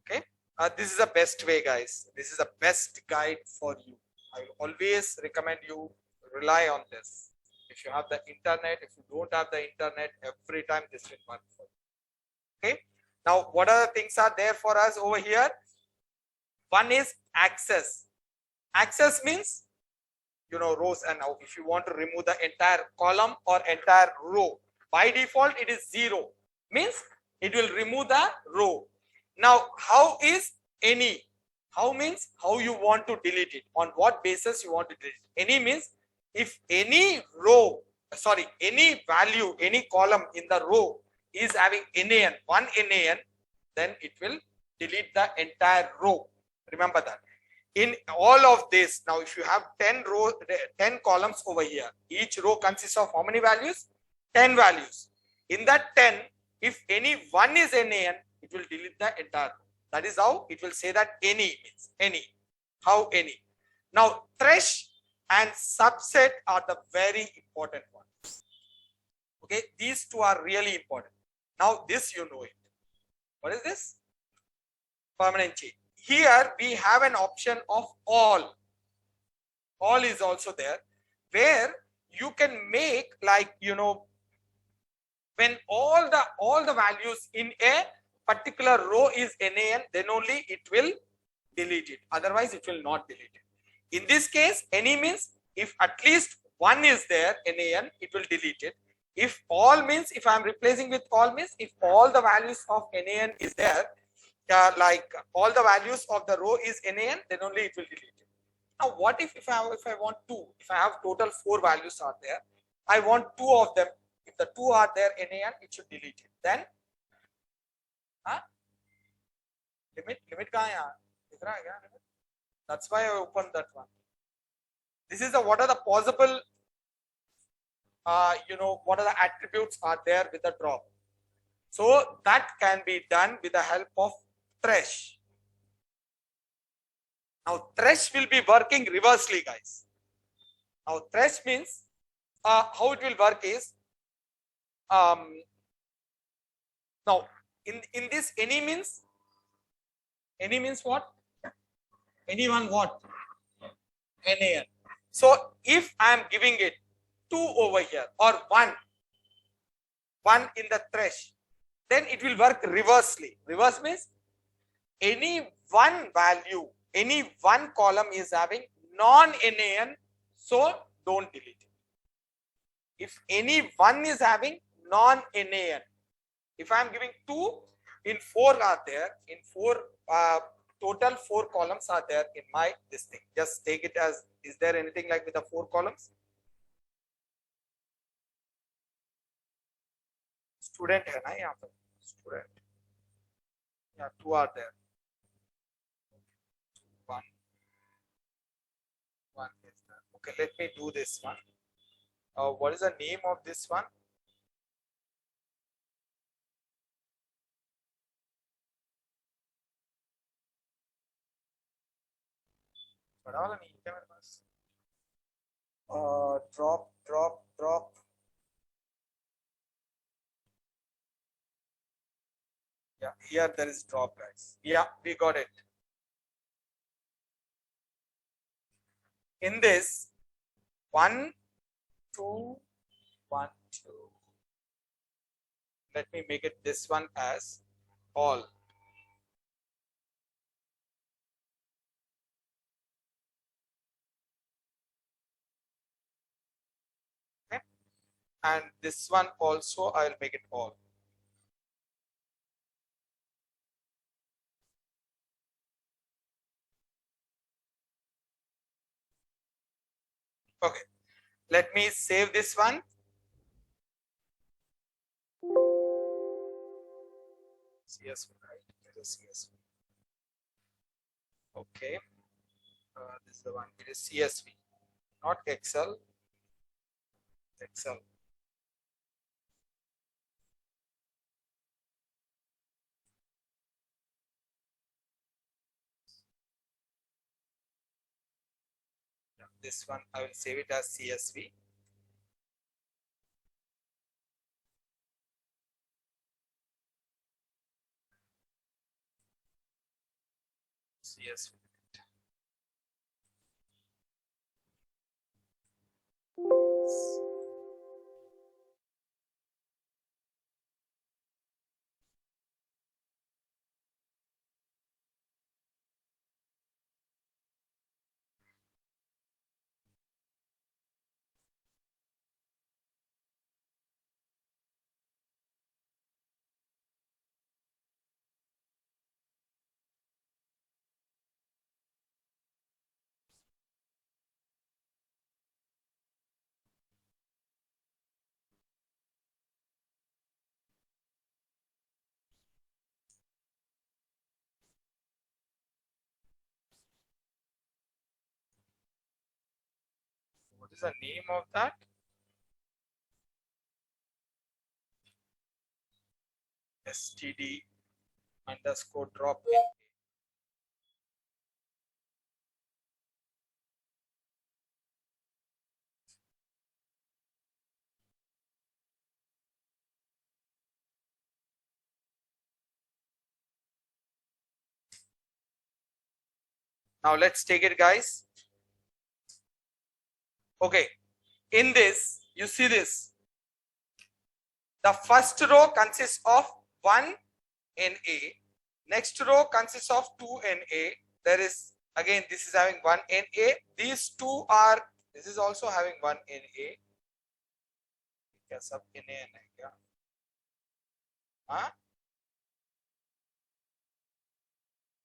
Okay. This is the best way, guys. This is the best guide for you. I will always recommend you rely on this. If you have the internet, if you don't have the internet, every time this will work for you. Okay. Now, what other things are there for us over here? One is access. Access means, you know, rows, and now if you want to remove the entire column or entire row, by default it is 0, means it will remove the row. Now how is any? How means how you want to delete it, on what basis you want to delete it. Any means if any row, sorry, any value, any column in the row is having nan, one nan, then it will delete the entire row. Remember that. In all of this, now if you have 10 rows, 10 columns over here, each row consists of how many values? 10 values. In that 10, if any one is nan, it will delete the entire row. That is how it will say that any means any. How any? Now thresh and subset are the very important ones. Okay, these two are really important. Now this you know it. What is this? Permanent chain. Here we have an option of all. All is also there, where you can make, like, you know, when all the values in a particular row is nan, then only it will delete it, otherwise it will not delete it. In this case, any means if at least one is there nan, it will delete it. If all means, if I am replacing with all means, if all the values of nan is there, like all the values of the row is nan, then only it will delete it. Now what if I want two, if I have total 4 values are there, I want 2 of them, if the 2 are there nan, it should delete it. Then limit kahan hai yaar, dikh raha hai kya limit? That's why I opened that one. This is the what are the possible you know, what are the attributes are there with the drop. So that can be done with the help of thresh. Now thresh will be working reversely, guys. Now thresh means how it will work is now in this any means what? Anyone what? nan. So if I am giving it 2 over here or 1 in the thresh, then it will work reversely. Reverse means any one value, any one column is having non-nan, so don't delete it. If any one is having non-nan, if I am giving 2, in 4 are there, in 4 total 4 columns are there in my this thing. Just take it as, is there anything like with the 4 columns? Student hai na yahan par, student. Yeah, 2 are there. 1 is there. Okay, let me do this one. What is the name of this one? बड़ा वाला नहीं है मेरे पास. Drop. Yeah, here there is drop, guys. Yeah, we got it. In this 1, 2, 1, 2. Let me make it this one as all. Okay. And this one also I will make it all. Okay. Let me save this one. CSV, right? It is CSV. Okay. This is the one. It is CSV, not Excel. Excel. This one I will save it as CSV. CSV. What is the name of that? STD underscore drop in. Now let's take it, guys. Okay, in this, you see this. The first row consists of 1 NA. Next row consists of 2 NA. There is, again, this is having 1 NA. These two are, this is also having 1 NA. क्या सब NA है क्या? हाँ?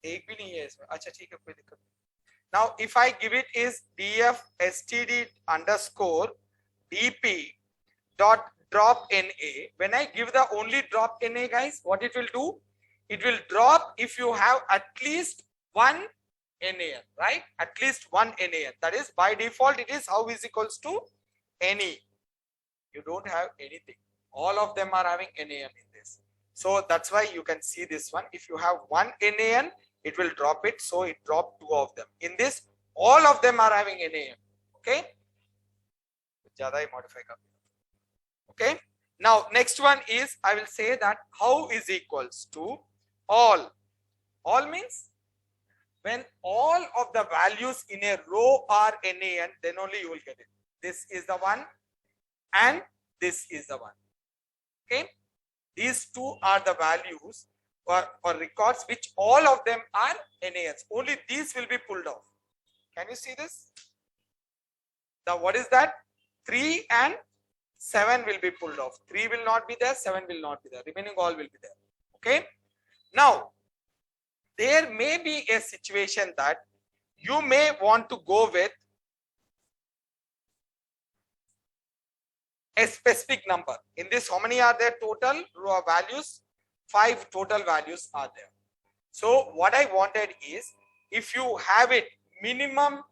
एक भी नहीं है इसमें. अच्छा ठीक है, कोई दिक्कत नहीं. Now, if I give it is df std underscore dp dot drop NA. When I give the only drop NA, guys, what it will do? It will drop if you have at least one NaN, right? At least one NaN. That is, by default, it is how is equals to any. You don't have anything. All of them are having NaN in this. So that's why you can see this one. If you have one NaN, it will drop it. So it dropped two of them. In this, all of them are having NaN. Okay? ज़्यादा ही modify कर. Okay. Now next one is, I will say that how is equals to all. All means when all of the values in a row are NaN, then only you will get it. This is the one and this is the one. Okay. These two are the values or records which all of them are NaNs. Only these will be pulled off. Can you see this? The what is that? 3 and 7 will be pulled off. 3 will not be there, 7 will not be there. Remaining all will be there. Okay. Now, there may be a situation that you may want to go with a specific number. In this, how many are there total values? 5 total values are there. So what I wanted is, if you have it minimum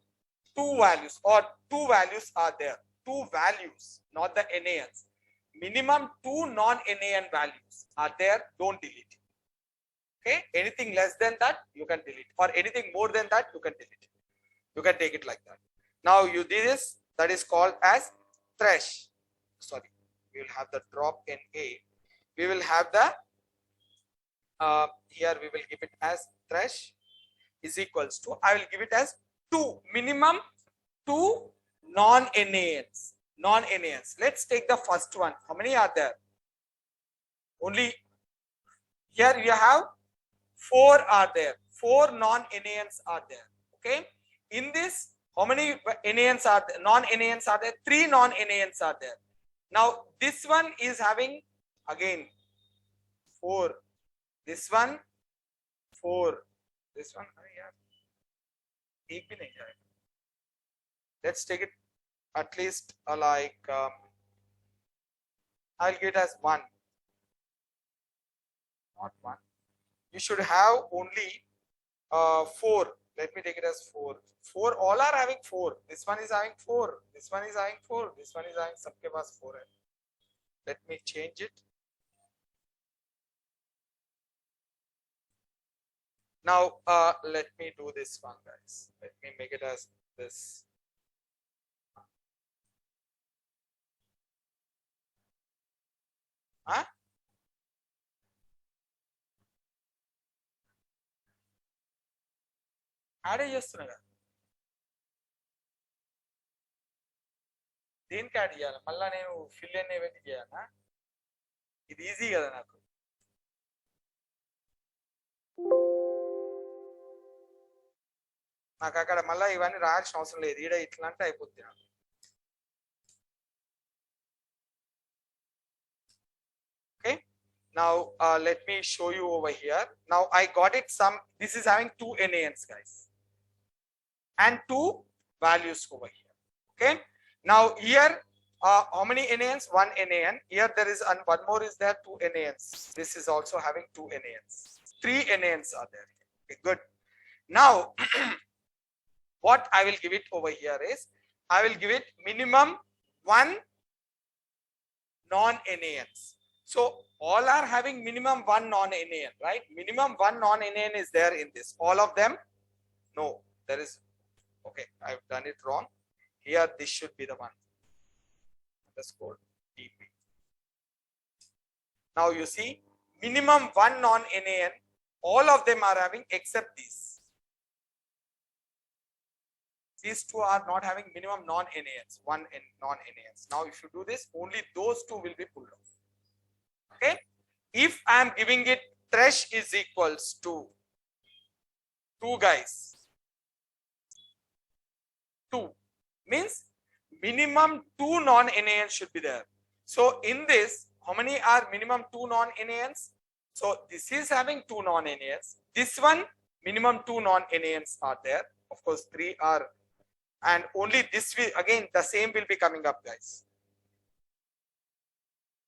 2 values or 2 values are there. 2 values, not the NaNs. Minimum 2 non-NaN values are there. Don't delete it. Okay, anything less than that you can delete, or anything more than that you can delete. You can take it like that. Now you do this. That is called as thresh. Sorry, we will have the drop NA. We will have the here we will give it as thresh is equals to, I will give it as 2 minimum 2 non-NaNs. Non-NaNs. Let's take the first one. How many are there? Only here you have 4 are there. 4 non-NaNs are there. Okay. In this, how many NaNs are there? Non-NaNs are there? 3 non-NaNs are there. Now this one is having again 4. This one 4. This one. Let's take it at least like I'll give it as 1. Not 1. You should have only 4. Let me take it as 4. 4, all are having 4. This one is having 4. This one is having 4. This one is having सबके पास 4 है. Let me change it. Now let me do this one, guys. Let me make it as this. Add చేస్తున్నా కదా, దేనికి add చేయాలి మళ్ళీ నేను fill అనే event చేయాలా? ఇది ఈజీ కదా నాకు. నాకు అక్కడ మళ్ళీ ఇవన్నీ రాయాల్సిన అవసరం లేదు, ఈడ ఇట్లా అంటే అయిపోద్ది నాకు. Okay, now let me show you over here. Now I got it some, this is having 2 NaNs guys and 2 values over here. Okay, now here how many NaNs? 1 NaN. Here there is, and one more is there, 2 NaNs. This is also having 2 NaNs. 3 NaNs are there. Okay, good. Now what I will give it over here is, I will give it minimum 1 non-NaNs. So all are having minimum 1 non-NaN, right? Minimum 1 non-NaN is there in this. All of them? No, there is. Okay, I've done it wrong. Here this should be the one. Underscore DP. Now you see, minimum 1 non-NaN, all of them are having except these. These 2 are not having minimum non-NaNs, 1 non-NaNs. Now if you do this, only those 2 will be pulled off. Okay, if I am giving it thresh is equals to 2 guys, 2 means minimum 2 non-NaNs should be there. So in this, how many are minimum 2 non-NaNs? So this is having 2 non-NaNs. This one minimum 2 non-NaNs are there. Of course 3 are, and only this will, again the same will be coming up guys.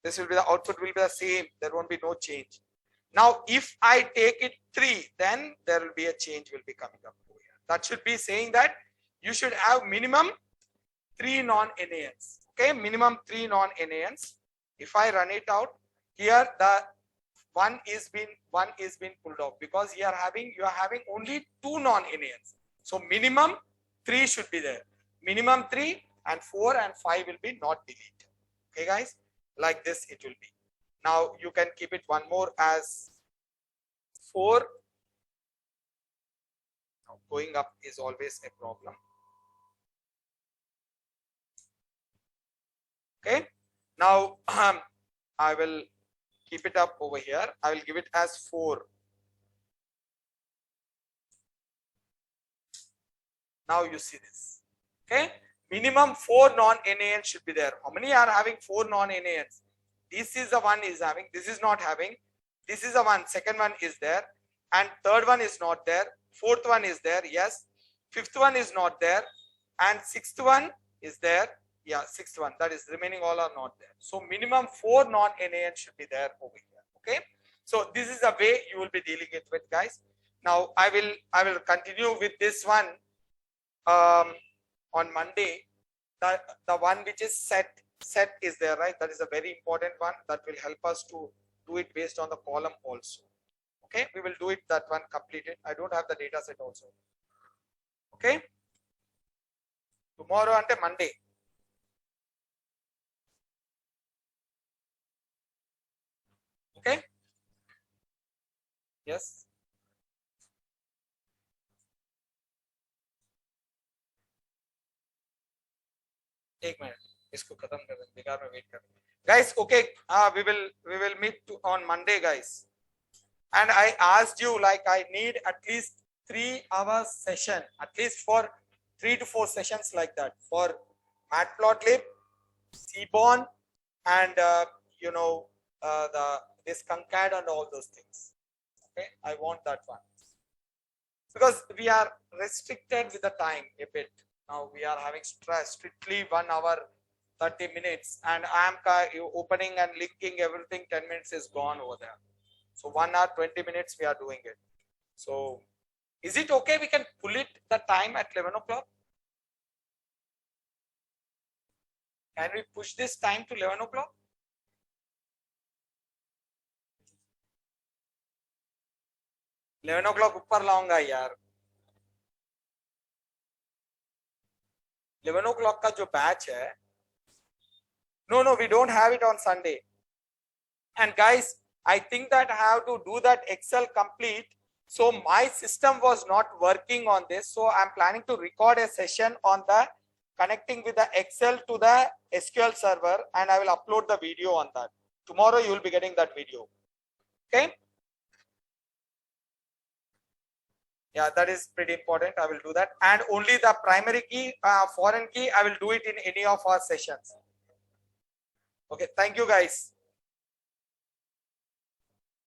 This will be, the output will be the same, there won't be no change. Now if I take it 3, then there will be a change will be coming up over here. That should be saying that you should have minimum 3 non-NaNs. Okay, minimum 3 non-NaNs. If I run it out, here the one is been pulled off, because you are having only 2 non-NaNs. So minimum 3 should be there. Minimum 3, and 4 and 5 will be not deleted. Okay guys, like this it will be. Now you can keep it one more as 4. Now going up is always a problem. Okay, now I will keep it up over here. I will give it as 4. Now you see this. Okay, minimum 4 non-NaNs should be there. How many are having 4 non-NaNs? This is the one is having, this is not having, this is the one, second one is there, and third one is not there, fourth one is there, yes, fifth one is not there, and sixth one is there. Yeah, sixth one, that is remaining all are not there. So minimum 4 non-NaNs should be there over here. Okay, so this is the way you will be dealing it with guys. Now I will continue with this one on Monday. The one which is set is there, right? That is a very important one that will help us to do it based on the column also. Okay, we will do it, that one completed. I don't have the data set also. Okay, tomorrow ante Monday. Okay, yes, एक minute इसको खत्म कर दें, बेकार में wait कर guys. Okay, we will meet on Monday guys, and I asked you, like I need at least 3 hours session, at least for 3 to 4 sessions like that, for Matplotlib, Seaborn, and you know this Concat and all those things. Okay, I want that one, because we are restricted with the time a bit. Now we are having strictly 1 hour 30 minutes, and I am opening and linking everything. 10 minutes is gone over there. So 1 hour 20 minutes we are doing it. So is it okay? We can pull it the time at 11 o'clock. Can we push this time to 11 o'clock? ऊपर लाऊंगा यार. 11 o'clock का जो batch है, no, we don't have it on Sunday. And guys, I think that I have to do that Excel complete. So my system was not working on this. So I'm planning to record a session on the connecting with the Excel to the SQL server, and I will upload the video on that. Tomorrow you will be getting that video. Okay. Yeah, that is pretty important. I will do that. And only the primary key, foreign key, I will do it in any of our sessions. Okay. Thank you guys.